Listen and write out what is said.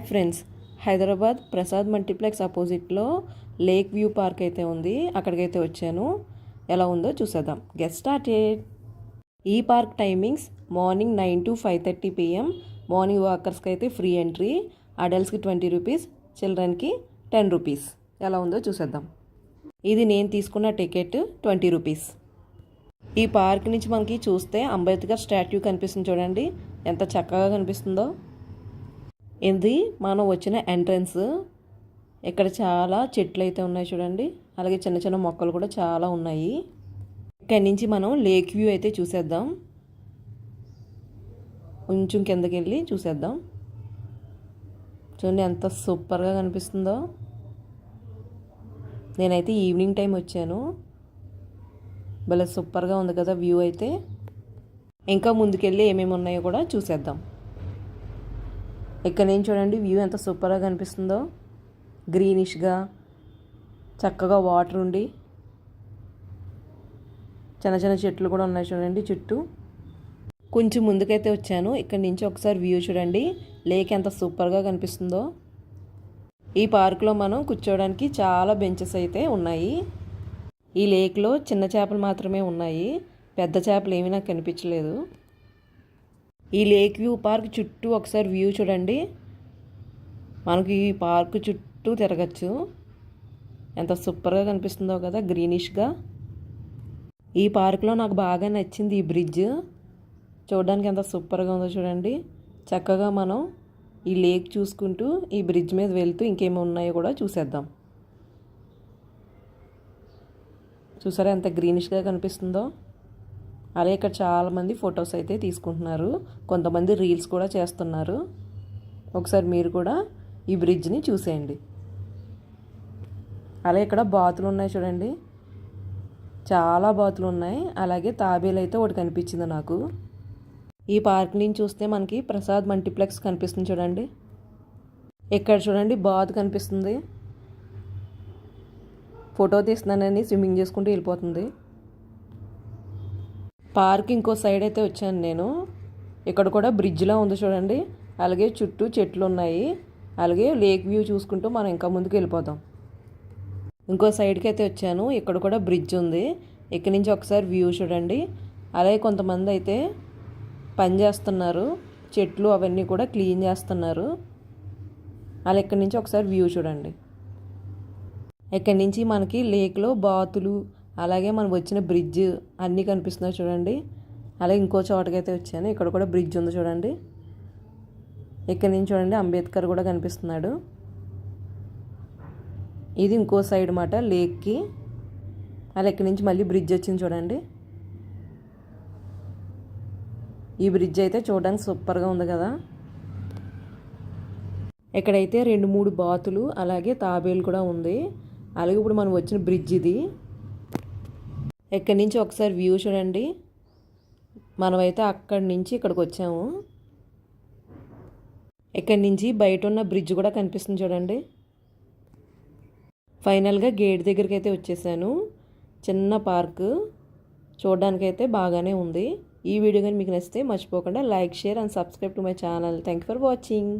Friends, Hyderabad Prasad multiplex అపోజిట్లో lake view park అయితే ఉంది. అక్కడికైతే వచ్చాను. ఎలా ఉందో చూసేద్దాం. Get started. ఈ park timings morning 9 to 5:30 PM. Morning వాకర్స్కి అయితే ఫ్రీ ఎంట్రీ. అడల్ట్స్కి 20 రూపీస్, చిల్డ్రన్కి 10 రూపీస్. ఎలా ఉందో చూసేద్దాం. ఇది నేను తీసుకున్న టికెట్ 20 రూపీస్. ఈ పార్క్ నుంచి మనకి చూస్తే అంబేద్కర్ స్టాట్యూ కనిపిస్తుంది. చూడండి ఎంత చక్కగా కనిపిస్తుందో. ఇది మనం వచ్చిన ఎంట్రన్స్. ఇక్కడ చాలా చెట్లు అయితే ఉన్నాయి చూడండి. అలాగే చిన్న చిన్న మొక్కలు కూడా చాలా ఉన్నాయి. ఇక్కడి నుంచి మనం లేక్ వ్యూ అయితే చూసేద్దాం. కొంచెం కిందకి వెళ్ళి చూసేద్దాం. చూడండి ఎంత సూపర్గా కనిపిస్తుందో. నేనైతే ఈవినింగ్ టైం వచ్చాను. భలే సూపర్గా ఉంది కదా వ్యూ అయితే. ఇంకా ముందుకెళ్ళి ఏమేమి ఉన్నాయో కూడా చూసేద్దాం. ఇక్కడ నుంచి చూడండి వ్యూ ఎంత సూపర్గా కనిపిస్తుందో. గ్రీనిష్గా చక్కగా వాటర్ ఉండి చిన్న చిన్న చెట్లు కూడా ఉన్నాయి చూడండి చుట్టూ. కొంచెం ముందుకైతే వచ్చాను. ఇక్కడ నుంచి ఒకసారి వ్యూ చూడండి. లేక్ ఎంత సూపర్గా కనిపిస్తుందో. ఈ పార్కులో మనం కూర్చోవడానికి చాలా బెంచెస్ అయితే ఉన్నాయి. ఈ లేక్లో చిన్న చేపలు మాత్రమే ఉన్నాయి. పెద్ద చేపలు ఏమీ నాకు కనిపించలేదు. ఈ లేక్ వ్యూ పార్క్ చుట్టూ ఒకసారి వ్యూ చూడండి. మనకి ఈ పార్క్ చుట్టూ తిరగచ్చు. ఎంత సూపర్గా కనిపిస్తుందో కదా గ్రీనిష్గా. ఈ పార్క్లో నాకు బాగా నచ్చింది ఈ బ్రిడ్జ్. చూడడానికి ఎంత సూపర్గా ఉందో చూడండి. చక్కగా మనం ఈ లేక్ చూసుకుంటూ ఈ బ్రిడ్జ్ మీద వెళ్తూ ఇంకేమి ఉన్నాయో కూడా చూసేద్దాం. చూసారా ఎంత గ్రీనిష్గా కనిపిస్తుందో. అలాగే ఇక్కడ చాలామంది ఫొటోస్ అయితే తీసుకుంటున్నారు. కొంతమంది రీల్స్ కూడా చేస్తున్నారు. ఒకసారి మీరు కూడా ఈ బ్రిడ్జ్ని చూసేయండి. అలాగే ఇక్కడ బాతులు ఉన్నాయి చూడండి. చాలా బాతులు ఉన్నాయి. అలాగే తాబేలు అయితే ఒకటి కనిపించింది నాకు. ఈ పార్క్ నుంచి చూస్తే మనకి ప్రసాద్ మల్టీప్లెక్స్ కనిపిస్తుంది చూడండి. ఇక్కడ చూడండి బాతు కనిపిస్తుంది. ఫోటో తీస్తున్నానని స్విమ్మింగ్ చేసుకుంటూ వెళ్ళిపోతుంది. పార్క్ ఇంకో సైడ్ అయితే వచ్చాను నేను. ఇక్కడ కూడా బ్రిడ్జ్లా ఉంది చూడండి. అలాగే చుట్టూ చెట్లు ఉన్నాయి. అలాగే లేక్ వ్యూ చూసుకుంటూ మనం ఇంకా ముందుకు వెళ్ళిపోదాం. ఇంకో సైడ్కి అయితే వచ్చాను. ఇక్కడ కూడా బ్రిడ్జ్ ఉంది. ఇక్కడి నుంచి ఒకసారి వ్యూ చూడండి. అలాగే కొంతమంది అయితే పని చేస్తున్నారు. చెట్లు అవన్నీ కూడా క్లీన్ చేస్తున్నారు. అలా ఇక్కడి నుంచి ఒకసారి వ్యూ చూడండి. ఇక్కడి నుంచి మనకి లేక్లో బాతులు అలాగే మనం వచ్చిన బ్రిడ్జ్ అన్నీ కనిపిస్తున్నాయి చూడండి. అలాగే ఇంకో చోటకైతే వచ్చాను. ఇక్కడ కూడా బ్రిడ్జ్ ఉంది చూడండి. ఇక్కడ నుంచి చూడండి అంబేద్కర్ కూడా కనిపిస్తున్నాడు. ఇది ఇంకో సైడ్ మాట లేక్కి. అలా ఇక్కడి నుంచి మళ్ళీ బ్రిడ్జ్ వచ్చింది చూడండి. ఈ బ్రిడ్జ్ అయితే చూడడానికి సూపర్గా ఉంది కదా. ఇక్కడైతే 2-3 బాతులు అలాగే తాబేలు కూడా ఉంది. అలాగే ఇప్పుడు మనం వచ్చిన బ్రిడ్జ్ ఇది. ఇక్కడి నుంచి ఒకసారి వ్యూ చూడండి. మనమైతే అక్కడి నుంచి ఇక్కడికి వచ్చాము. ఇక్కడి నుంచి బయట ఉన్న బ్రిడ్జ్ కూడా కనిపిస్తుంది చూడండి. ఫైనల్గా గేట్ దగ్గరికి అయితే వచ్చేసాను. చిన్న పార్క్ చూడడానికైతే బాగానే ఉంది. ఈ వీడియో కానీ మీకు నచ్చితే మర్చిపోకుండా like, share and subscribe to my channel. Thank you for watching.